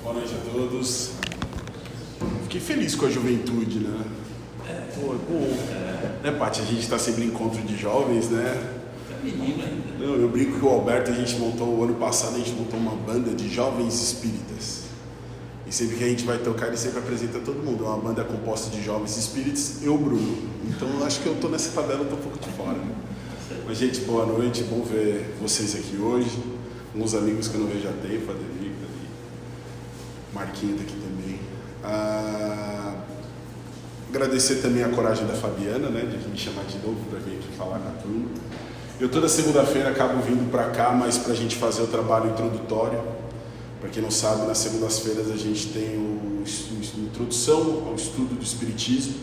Boa noite a todos. Fiquei feliz com a juventude, né? Pô, né, Paty? A gente está sempre em encontro de jovens, né? É menino ainda. Não, eu brinco que o Alberto, o ano passado, a gente montou uma banda de jovens espíritas. E sempre que a gente vai tocar, ele sempre apresenta todo mundo. É uma banda composta de jovens espíritas e o Bruno. Então, eu acho que eu tô nessa tabela, eu tô um pouco de fora. Mas, gente, boa noite. Bom ver vocês aqui hoje. Alguns amigos que eu não vejo há tempo, a Devi tá ali. Marquinho tá aqui também. Agradecer também a coragem da Fabiana, né, de me chamar de novo para vir aqui falar com a turma. Eu toda segunda-feira acabo vindo para cá, mas para a gente fazer o trabalho introdutório. Para quem não sabe, nas segundas-feiras a gente tem a introdução ao estudo do Espiritismo.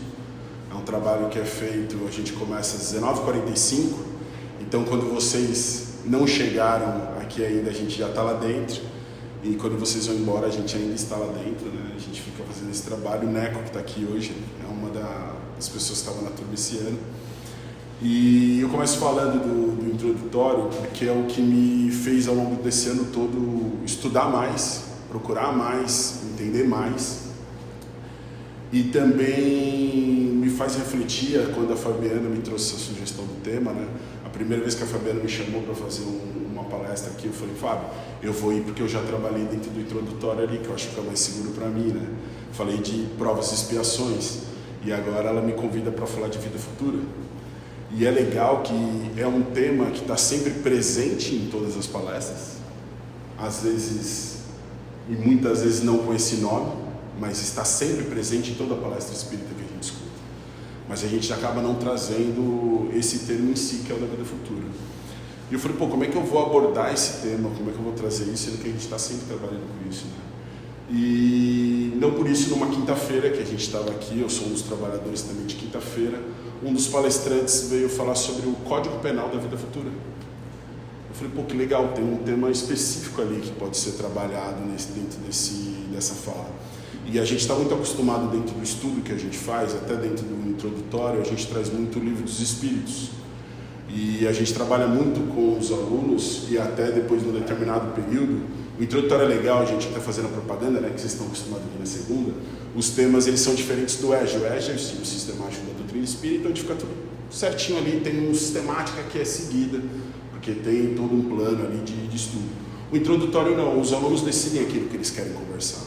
É um trabalho que é feito, a gente começa às 19h45. Então, quando vocês não chegaram aqui ainda, a gente já está lá dentro. E quando vocês vão embora, a gente ainda está lá dentro, né? A gente fica fazendo esse trabalho. O Neco, que está aqui hoje, é uma das pessoas que estava na turma esse ano. E eu começo falando do introdutório, porque é o que me fez ao longo desse ano todo estudar mais, procurar mais, entender mais. E também me faz refletir, quando a Fabiana me trouxe essa sugestão do tema, né? A primeira vez que a Fabiana me chamou para fazer uma palestra aqui, eu falei, Fábio, eu vou ir porque eu já trabalhei dentro do introdutório ali, que eu acho que é mais seguro para mim, né? Falei de provas e expiações, e agora ela me convida para falar de vida futura. E é legal que é um tema que está sempre presente em todas as palestras, às vezes, e muitas vezes não com esse nome, mas está sempre presente em toda a palestra espírita que a gente escuta. Mas a gente acaba não trazendo esse termo em si, que é o da vida futura. E eu falei, como é que eu vou abordar esse tema, como é que eu vou trazer isso, sendo que a gente está sempre trabalhando com isso, né? E não por isso, numa quinta-feira que a gente estava aqui, eu sou um dos trabalhadores também de quinta-feira, um dos palestrantes veio falar sobre o Código Penal da Vida Futura. Eu falei, que legal, tem um tema específico ali que pode ser trabalhado dentro dessa fala. E a gente está muito acostumado dentro do estudo que a gente faz, até dentro do introdutório, a gente traz muito o livro dos Espíritos. E a gente trabalha muito com os alunos e até depois de um determinado período, o introdutório é legal, a gente está fazendo a propaganda, né, que vocês estão acostumados aqui na segunda, os temas eles são diferentes do EJA. O EJA é o estilo sistemático da doutrina espírita, onde fica tudo certinho ali, tem uma sistemática que é seguida, porque tem todo um plano ali de estudo. O introdutório não, os alunos decidem aquilo que eles querem conversar.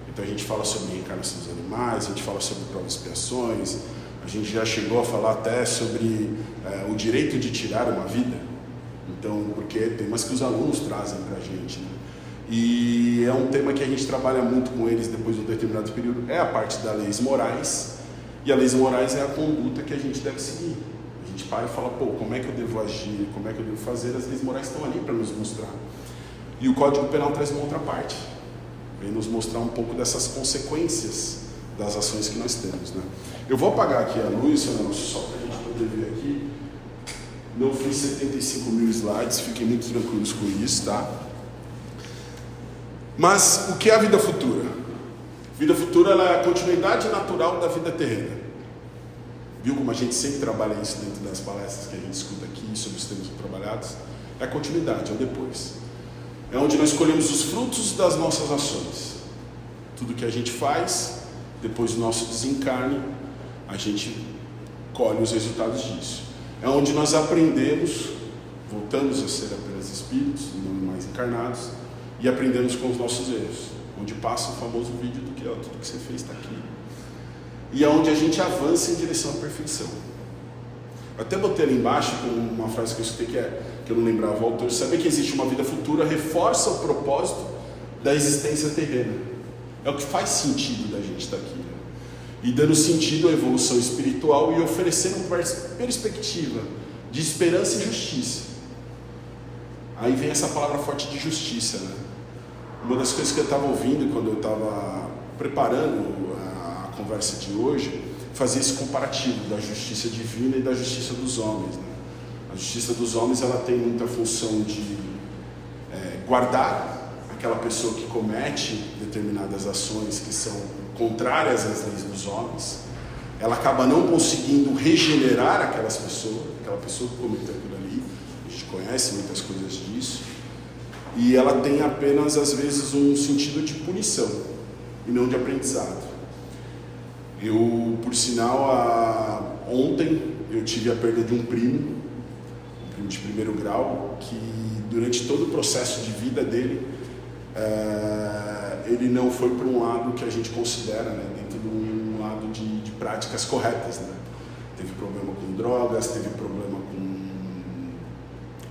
Então a gente fala sobre reencarnação dos animais, a gente fala sobre provas e expiações, a gente já chegou a falar até sobre o direito de tirar uma vida, então, porque é temas que os alunos trazem para a gente, né? E é um tema que a gente trabalha muito com eles depois de um determinado período, é a parte das leis morais, e a leis morais é a conduta que a gente deve seguir. A gente para e fala, como é que eu devo agir, como é que eu devo fazer, as leis morais estão ali para nos mostrar. E o Código Penal traz uma outra parte, vem nos mostrar um pouco dessas consequências das ações que nós temos, né? Eu vou apagar aqui a luz, só para a gente poder ver aqui. Não fiz 75 mil slides, fiquem muito tranquilos com isso, tá? Mas o que é a vida futura? Vida futura ela é a continuidade natural da vida terrena. Viu como a gente sempre trabalha isso dentro das palestras que a gente escuta aqui sobre os temas trabalhados? É a continuidade, é o depois. É onde nós colhemos os frutos das nossas ações. Tudo que a gente faz, depois do nosso desencarne, a gente colhe os resultados disso. É onde nós aprendemos, voltamos a ser apenas espíritos, não mais encarnados, e aprendemos com os nossos erros, onde passa o famoso vídeo do que tudo que você fez está aqui. E é onde a gente avança em direção à perfeição. Eu até botei ali embaixo uma frase que eu escutei que eu não lembrava o autor: saber que existe uma vida futura reforça o propósito da existência terrena. É o que faz sentido da gente estar aqui, né? E dando sentido à evolução espiritual e oferecendo uma perspectiva de esperança e justiça. Aí vem essa palavra forte de justiça, né? Uma das coisas que eu estava ouvindo quando eu estava preparando a conversa de hoje, fazia esse comparativo da justiça divina e da justiça dos homens, né? A justiça dos homens ela tem muita função de guardar aquela pessoa que comete determinadas ações que são contrárias às leis dos homens. Ela acaba não conseguindo regenerar aquela pessoa que cometeu aquilo ali. A gente conhece muitas coisas disso. e ela tem apenas, às vezes, um sentido de punição e não de aprendizado. Eu, por sinal, ontem eu tive a perda de um primo de primeiro grau, que durante todo o processo de vida dele, ele não foi para um lado que a gente considera, né, dentro de um lado de práticas corretas, né? Teve problema com drogas, teve problema com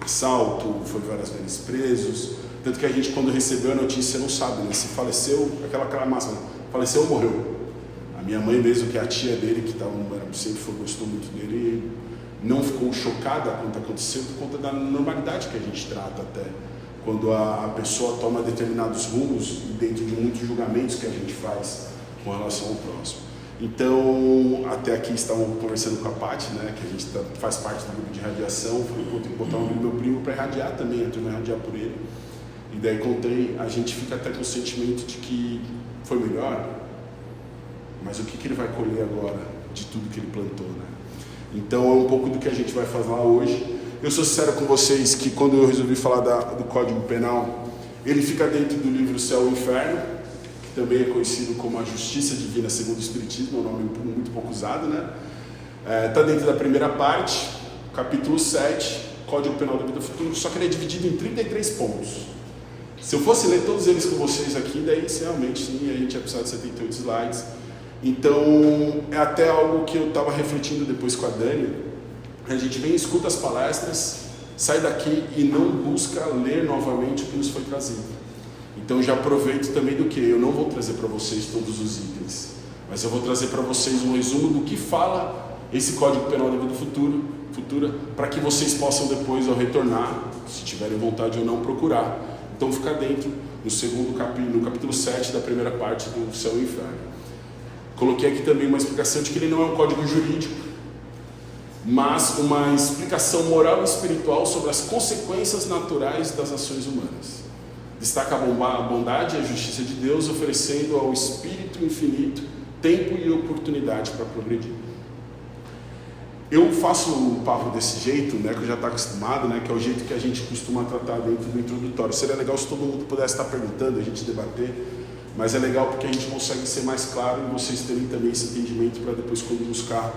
assalto, foi várias vezes presos, tanto que a gente, quando recebeu a notícia, não sabe, né, se faleceu, aquela massa, né? Faleceu ou morreu. A minha mãe mesmo, que é a tia dele, que sempre gostou muito dele, não ficou chocada quando aconteceu por conta da normalidade que a gente trata até. Quando a pessoa toma determinados rumos dentro de muitos julgamentos que a gente faz com relação ao próximo. Então, até aqui estavam conversando com a Paty, né, que a gente faz parte do grupo de radiação. Falei, pô, tem que botar um do meu primo para irradiar também, a turma irradiar por ele. E daí contei, a gente fica até com o sentimento de que foi melhor, mas o que ele vai colher agora de tudo que ele plantou, né? Então é um pouco do que a gente vai falar hoje. Eu sou sincero com vocês que quando eu resolvi falar do Código Penal, ele fica dentro do livro Céu e Inferno, que também é conhecido como a Justiça Divina segundo o Espiritismo, é um nome muito pouco usado, né? Está dentro da primeira parte, capítulo 7, Código Penal da Vida Futura, só que ele é dividido em 33 pontos. Se eu fosse ler todos eles com vocês aqui, daí realmente sim, a gente ia precisar de 78 slides. Então, é até algo que eu estava refletindo depois com a Dani. A gente vem, escuta as palestras, sai daqui e não busca ler novamente o que nos foi trazido. Então, já aproveito também do que eu não vou trazer para vocês todos os itens, mas eu vou trazer para vocês um resumo do que fala esse Código Penal da Vida Futura, para que vocês possam depois, ao retornar, se tiverem vontade ou não, procurar. Então, fica dentro no segundo capítulo, no capítulo 7 da primeira parte do Céu e Inferno. Coloquei aqui também uma explicação de que ele não é um código jurídico, mas uma explicação moral e espiritual sobre as consequências naturais das ações humanas. Destaca a bondade e a justiça de Deus, oferecendo ao Espírito infinito tempo e oportunidade para progredir. Eu faço um papo desse jeito, né, que eu já estou acostumado, né, que é o jeito que a gente costuma tratar dentro do introdutório. Seria legal se todo mundo pudesse estar perguntando, a gente debater. Mas é legal porque a gente consegue ser mais claro e vocês terem também esse entendimento para depois, quando buscar,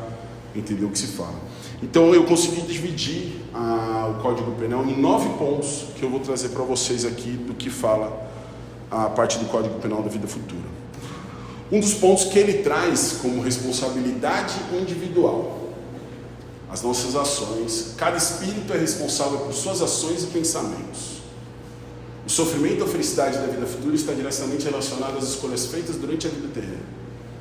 entender o que se fala. Então eu consegui dividir o Código Penal em 9 pontos que eu vou trazer para vocês aqui do que fala a parte do Código Penal da Vida Futura. Um dos pontos que ele traz como responsabilidade individual. As nossas ações, cada espírito é responsável por suas ações e pensamentos. O sofrimento ou a felicidade da vida futura está diretamente relacionado às escolhas feitas durante a vida terrena.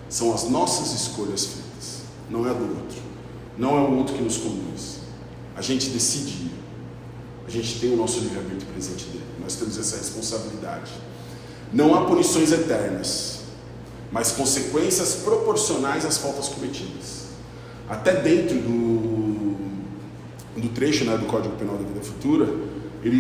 São as nossas escolhas feitas, não é a do outro. Não é o outro que nos conduz. A gente decide ir. A gente tem o nosso livre-arbítrio presente dele. Nós temos essa responsabilidade. Não há punições eternas, mas consequências proporcionais às faltas cometidas. Até dentro do trecho, né, do Código Penal da Vida Futura,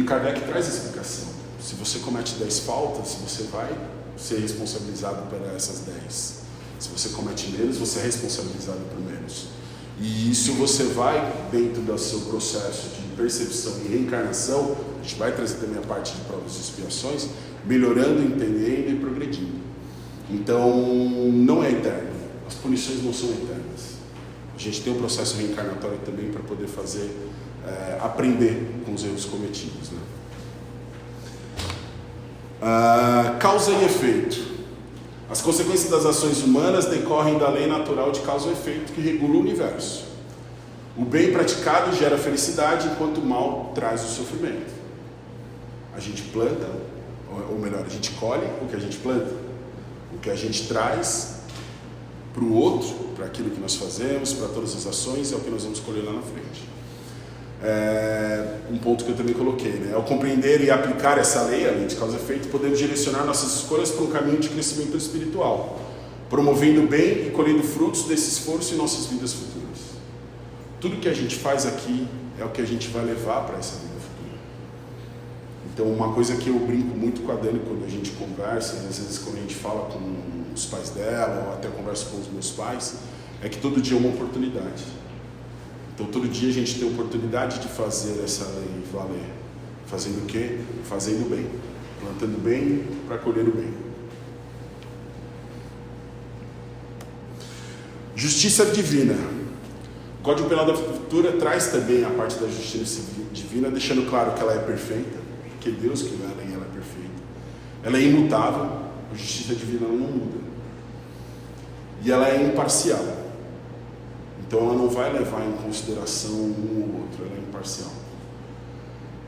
Kardec traz a explicação. Se você comete 10 faltas, você vai ser responsabilizado por essas 10. Se você comete menos, você é responsabilizado por menos. E isso você vai, dentro do seu processo de percepção e reencarnação, a gente vai trazer também a parte de provas e expiações, melhorando, entendendo e progredindo. Então, não é eterno. As punições não são eternas. A gente tem um processo reencarnatório também para poder fazer, aprender com os erros cometidos, né? Causa e efeito. As consequências das ações humanas decorrem da lei natural de causa e efeito que regula o universo. O bem praticado gera felicidade, enquanto o mal traz o sofrimento. A gente planta, ou melhor, a gente colhe o que a gente planta. O que a gente traz para o outro, para aquilo que nós fazemos, para todas as ações, é o que nós vamos colher lá na frente. Um ponto que eu também coloquei, né? Ao compreender e aplicar essa lei, a lei de causa e efeito, podemos direcionar nossas escolhas para um caminho de crescimento espiritual, promovendo o bem e colhendo frutos desse esforço em nossas vidas futuras. Tudo que a gente faz aqui é o que a gente vai levar para essa vida futura. Então, uma coisa que eu brinco muito com a Dani quando a gente conversa, e às vezes quando a gente fala com os pais dela, ou até converso com os meus pais, é que todo dia é uma oportunidade. Então, todo dia a gente tem a oportunidade de fazer essa lei valer. Fazendo o quê? Fazendo o bem. Plantando bem para colher o bem. Justiça divina. O Código Penal da Futura traz também a parte da justiça divina, deixando claro que ela é perfeita, porque Deus que ela é perfeita. Ela é imutável, a justiça divina não muda. E ela é imparcial. Então ela não vai levar em consideração um ou outro, ela é imparcial.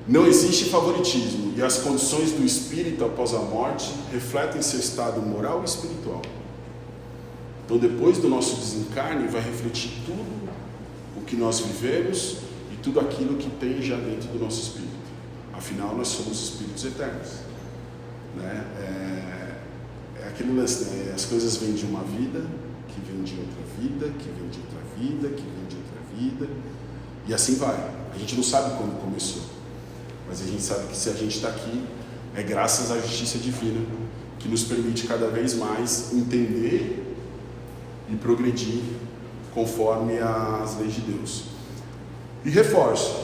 Não existe favoritismo, e as condições do espírito após a morte refletem seu estado moral e espiritual. Então, depois do nosso desencarne, vai refletir tudo o que nós vivemos e tudo aquilo que tem já dentro do nosso espírito. Afinal, nós somos espíritos eternos. Né? É aquele lance, né? As coisas vêm de uma vida, que vem de outra vida, que vem de outra vida, que vem de outra vida, e assim vai. A gente não sabe quando começou, mas a gente sabe que se a gente está aqui, é graças à justiça divina, que nos permite cada vez mais entender e progredir conforme as leis de Deus. E reforço,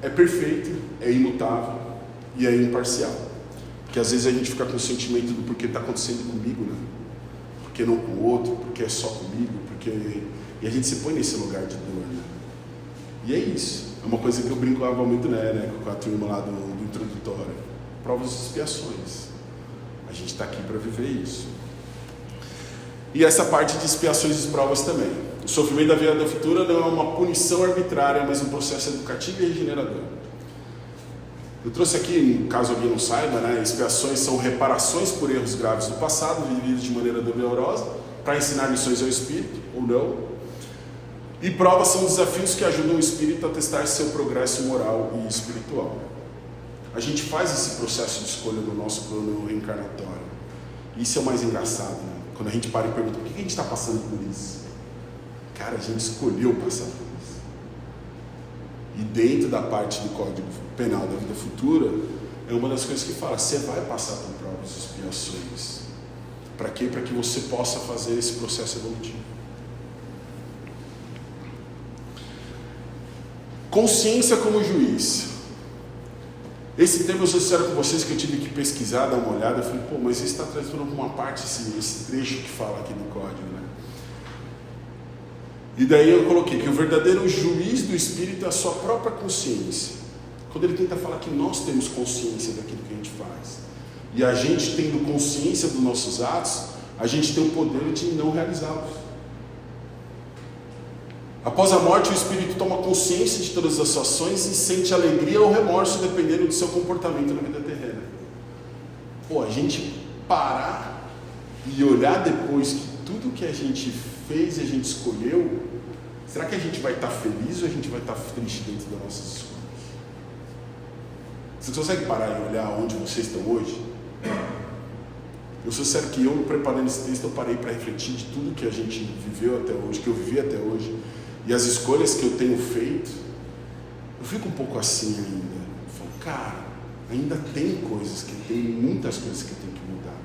é perfeito, é imutável e é imparcial. Porque às vezes a gente fica com o sentimento do porquê está acontecendo comigo, né? Porque não com o outro, porque é só comigo, porque... E a gente se põe nesse lugar de dor, né? E é isso. É uma coisa que eu brincava muito, né, com a turma lá do introdutório. Provas e expiações. A gente está aqui para viver isso. E essa parte de expiações e provas também. O sofrimento da vida futura não é uma punição arbitrária, mas um processo educativo e regenerador. Eu trouxe aqui, caso alguém não saiba, né, expiações são reparações por erros graves do passado, vividos de maneira dolorosa, para ensinar lições ao espírito, ou não. E provas são desafios que ajudam o espírito a testar seu progresso moral e espiritual. A gente faz esse processo de escolha no nosso plano reencarnatório. Isso é o mais engraçado, né? Quando a gente para e pergunta, por que a gente está passando por isso? Cara, a gente escolheu passar por isso. E dentro da parte do Código Penal da Vida Futura, é uma das coisas que fala, você vai passar por provas e expiações. Para quê? Para que você possa fazer esse processo evolutivo. Consciência como juiz. Esse tema eu sou sincero com vocês que eu tive que pesquisar, dar uma olhada. Eu falei, pô, mas isso está trazendo alguma parte, esse trecho que fala aqui no código, né? E daí eu coloquei que o verdadeiro juiz do espírito é a sua própria consciência. Quando ele tenta falar que nós temos consciência daquilo que a gente faz. E a gente tendo consciência dos nossos atos, a gente tem o poder de não realizá-los. Após a morte, o espírito toma consciência de todas as suas ações e sente alegria ou remorso dependendo do seu comportamento na vida terrena. Pô, a gente parar e olhar depois que tudo que a gente fez e a gente escolheu, será que a gente vai estar feliz ou a gente vai estar triste dentro das nossas escolhas? Você consegue parar e olhar onde vocês estão hoje? Eu sou sério que eu, preparando esse texto, eu parei para refletir de tudo que a gente viveu até hoje, que eu vivi até hoje, e as escolhas que eu tenho feito. Eu fico um pouco assim ainda. Eu falo, cara, ainda tem muitas coisas que eu tenho que mudar.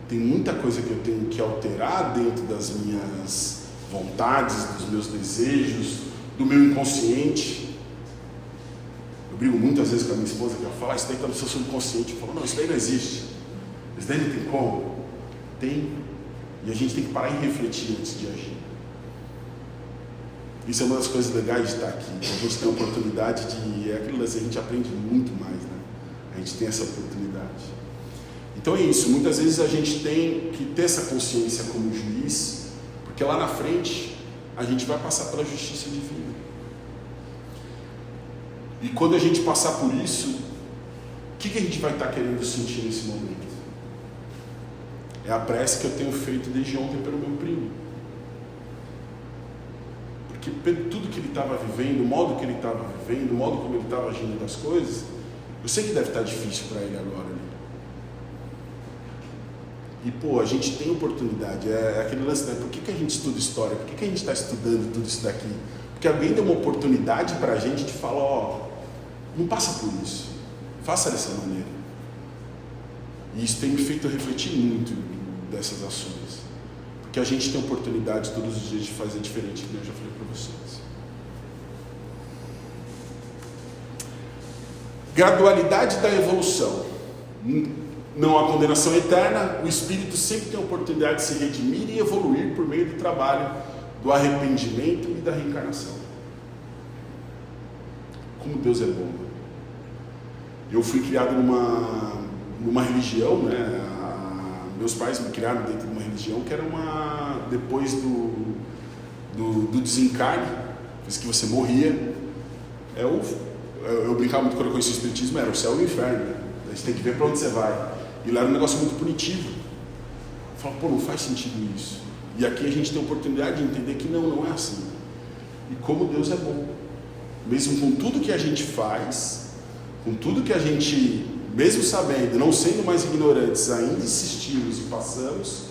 Tem muita coisa que eu tenho que alterar dentro das minhas vontades, dos meus desejos, do meu inconsciente. Eu brigo muitas vezes com a minha esposa, que ela fala, isso daí está no seu subconsciente. Eu falo, não, isso daí não existe. Isso daí não tem como. Tem. E a gente tem que parar e refletir antes de agir. Isso é uma das coisas legais de estar aqui. A gente tem a oportunidade de... É aquilo que a gente aprende muito mais, né? A gente tem essa oportunidade. Então é isso. Muitas vezes a gente tem que ter essa consciência como juiz, porque lá na frente a gente vai passar pela justiça divina. E quando a gente passar por isso, o que a gente vai estar querendo sentir nesse momento? É a prece que eu tenho feito desde ontem pelo meu primo. Porque tudo que ele estava vivendo, o modo que ele estava vivendo, o modo como ele estava agindo das coisas, eu sei que deve estar difícil para ele agora. Né? E, pô, a gente tem oportunidade. É aquele lance, né? Por que a gente estuda história? Por que a gente está estudando tudo isso daqui? Porque alguém deu uma oportunidade para a gente de falar, ó, não passa por isso. Faça dessa maneira. E isso tem me feito refletir muito dessas ações. Porque a gente tem oportunidade todos os dias de fazer diferente, como eu já falei para vocês. Gradualidade da evolução. Não há condenação eterna, o espírito sempre tem a oportunidade de se redimir e evoluir por meio do trabalho do arrependimento e da reencarnação. Como Deus é bom. Eu fui criado numa religião, né? Meus pais me criaram dentro de uma religião que era depois do desencarne, depois que você morria, eu brincava muito quando eu conheci o espiritismo, era o céu e o inferno, né? A gente tem que ver para onde você vai. E lá era um negócio muito punitivo. Eu falava, pô, não faz sentido isso. E aqui a gente tem a oportunidade de entender que não é assim. E como Deus é bom. Mesmo com tudo que a gente faz, com tudo que a gente, mesmo sabendo, não sendo mais ignorantes, ainda insistimos e passamos,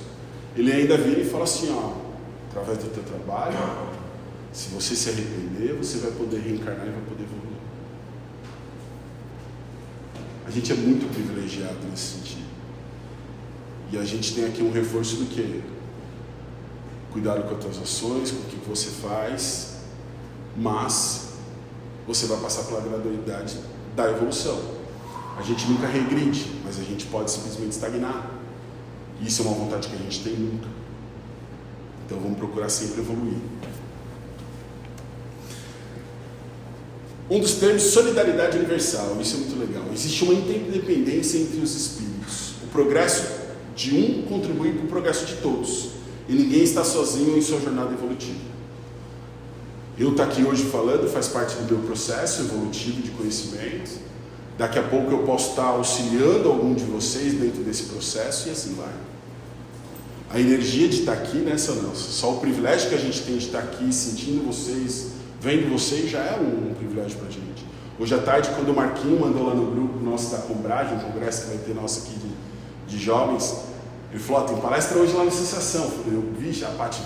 Ele ainda vira e fala assim, ó, através do teu trabalho, se você se arrepender, você vai poder reencarnar e vai poder evoluir. A gente é muito privilegiado nesse sentido. E a gente tem aqui um reforço do quê? Cuidado com as tuas ações, com o que você faz, mas você vai passar pela gradualidade da evolução. A gente nunca regride, mas a gente pode simplesmente estagnar. E isso é uma vontade que a gente tem nunca. Então vamos procurar sempre evoluir. Um dos termos, solidariedade universal, isso é muito legal. Existe uma interdependência entre os espíritos. O progresso de um contribui para o progresso de todos. E ninguém está sozinho em sua jornada evolutiva. Eu estar aqui hoje falando faz parte do meu processo evolutivo de conhecimento. Daqui a pouco eu posso estar auxiliando algum de vocês dentro desse processo e assim vai. A energia de estar aqui, né, só o privilégio que a gente tem de estar aqui, sentindo vocês, vendo vocês, já é um privilégio para a gente. Hoje à tarde, quando o Marquinho mandou lá no grupo nosso da Combragem, um congresso que vai ter nosso aqui de jovens, ele falou, tem palestra hoje lá na associação. Eu falei, vixe, a Paty,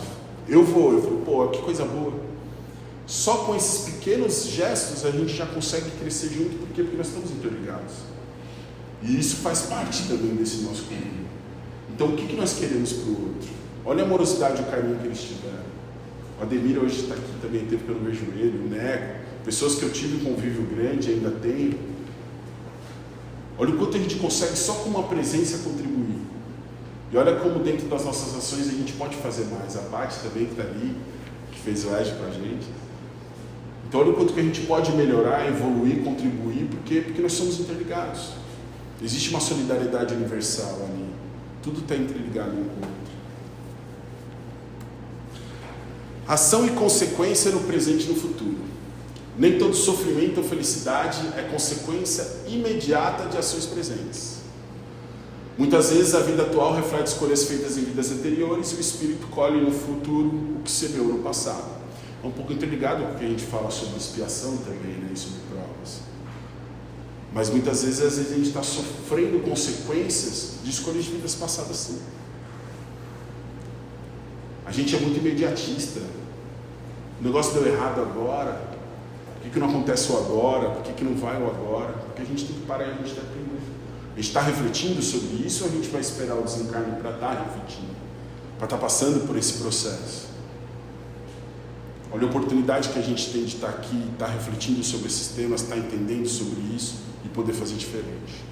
eu vou. Eu falei, pô, que coisa boa. Só com esses pequenos gestos a gente já consegue crescer junto, porque nós estamos interligados. E isso faz parte também desse nosso convívio. Então o que nós queremos para o outro? Olha a amorosidade e o carinho que eles tiveram. O Ademir hoje está aqui também, teve que eu não vejo ele, o Nego, pessoas que eu tive um convívio grande, ainda tenho. Olha o quanto a gente consegue só com uma presença contribuir. E olha como dentro das nossas ações a gente pode fazer mais. A Paty também que está ali, que fez o ED para a gente. Então olha o quanto que a gente pode melhorar, evoluir, contribuir, porque nós somos interligados. Existe uma solidariedade universal ali. Tudo está interligado um com o outro. Ação e consequência no presente e no futuro. Nem todo sofrimento ou felicidade é consequência imediata de ações presentes. Muitas vezes a vida atual reflete escolhas feitas em vidas anteriores e o espírito colhe no futuro o que semeou no passado. É um pouco interligado com o que a gente fala sobre expiação também, né, e sobre provas. Mas muitas vezes a gente está sofrendo consequências de escolhas de vidas passadas, sim. A gente é muito imediatista. O negócio deu errado agora. Por que não acontece o agora? Por que não vai o agora? Porque a gente tem que parar e a gente tem que aprender. A gente está refletindo sobre isso ou a gente vai esperar o desencarne para estar refletindo? Para estar passando por esse processo? Olha a oportunidade que a gente tem de estar aqui, estar refletindo sobre esses temas, estar entendendo sobre isso e poder fazer diferente.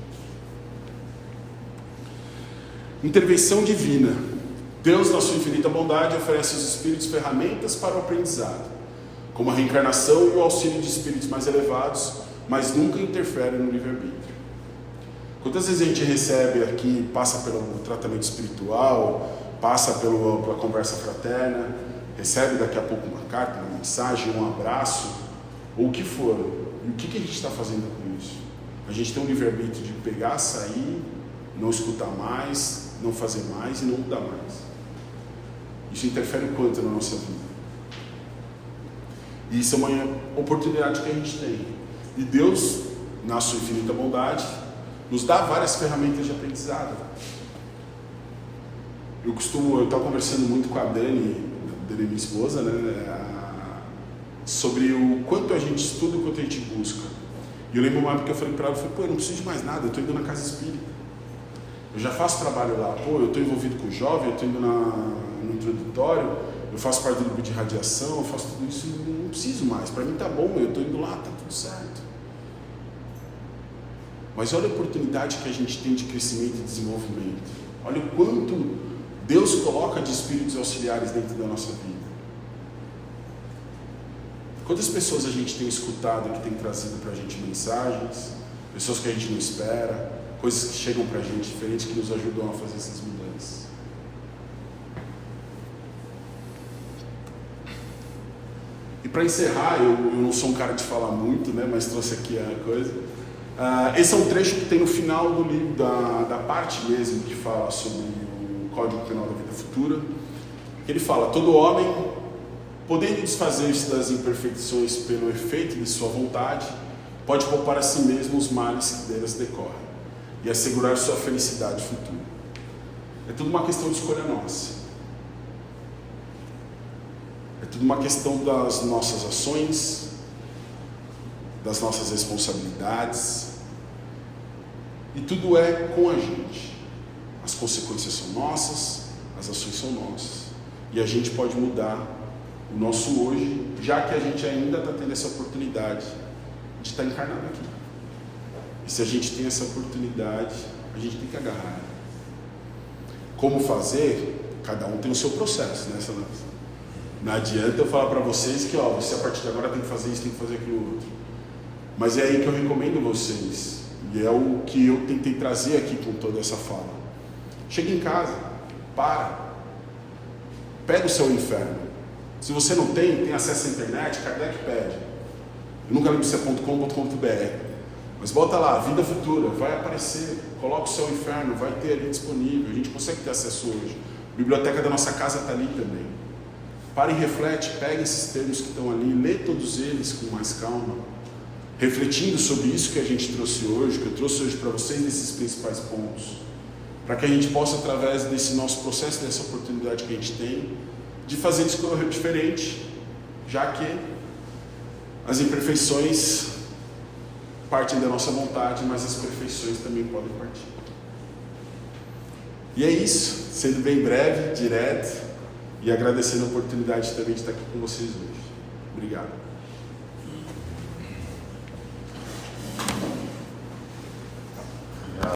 Intervenção divina. Deus, na sua infinita bondade, oferece aos espíritos ferramentas para o aprendizado, como a reencarnação e o auxílio de espíritos mais elevados, mas nunca interfere no livre-arbítrio. Quantas vezes a gente recebe aqui, passa pelo tratamento espiritual, passa pela conversa fraterna, recebe daqui a pouco uma carta, uma mensagem, um abraço, ou o que for. E o que a gente está fazendo com isso? A gente tem um livre-arbítrio de pegar, sair, não escutar mais, não fazer mais e não mudar mais. Isso interfere o quanto na nossa vida? E isso é uma oportunidade que a gente tem. E Deus, na sua infinita bondade, nos dá várias ferramentas de aprendizado. Eu estava conversando muito com a Dani, minha esposa, né, sobre o quanto a gente estuda, o quanto a gente busca. E eu lembro uma época que eu falei para ela, eu não preciso de mais nada, eu estou indo na casa espírita. Eu já faço trabalho lá, eu estou envolvido com o jovem, eu estou indo no introdutório, eu faço parte do grupo de radiação, eu faço tudo isso, eu não preciso mais, para mim está bom, eu estou indo lá, está tudo certo. Mas olha a oportunidade que a gente tem de crescimento e desenvolvimento. Olha o quanto Deus coloca de espíritos auxiliares dentro da nossa vida. Quantas pessoas a gente tem escutado que tem trazido para a gente mensagens, pessoas que a gente não espera, coisas que chegam para a gente diferentes, que nos ajudam a fazer essas mudanças. E para encerrar, eu não sou um cara de falar muito, né, mas trouxe aqui a coisa. Esse é um trecho que tem no final do livro, da parte mesmo que fala sobre o Código Penal da Vida Futura. Ele fala: todo homem, podendo desfazer-se das imperfeições pelo efeito de sua vontade, pode poupar a si mesmo os males que delas decorrem e assegurar sua felicidade futura. É tudo uma questão de escolha nossa. É tudo uma questão das nossas ações, das nossas responsabilidades, e tudo é com a gente. As consequências são nossas, as ações são nossas, e a gente pode mudar o nosso hoje, já que a gente ainda está tendo essa oportunidade de estar encarnado aqui. E se a gente tem essa oportunidade, a gente tem que agarrar. Como fazer? Cada um tem o seu processo, né? Não adianta eu falar para vocês que você a partir de agora tem que fazer isso, tem que fazer aquilo outro. Mas é aí que eu recomendo vocês, e é o que eu tentei trazer aqui com toda essa fala. Chega em casa, pega o seu inferno. Se você não tem acesso à internet, Kardec pede. Eu nunca lembro se é .com.br, mas bota lá, Vida Futura, vai aparecer, coloca o seu inferno, vai ter ali disponível, a gente consegue ter acesso hoje. A biblioteca da nossa casa está ali também. Para e reflete, pega esses termos que estão ali, lê todos eles com mais calma, refletindo sobre isso que a gente trouxe hoje, que eu trouxe hoje para vocês nesses principais pontos, para que a gente possa, através desse nosso processo, dessa oportunidade que a gente tem, de fazer discorrer diferente, já que as imperfeições partem da nossa vontade, mas as perfeições também podem partir. E é isso, sendo bem breve, direto, e agradecendo a oportunidade também de estar aqui com vocês hoje. Obrigado.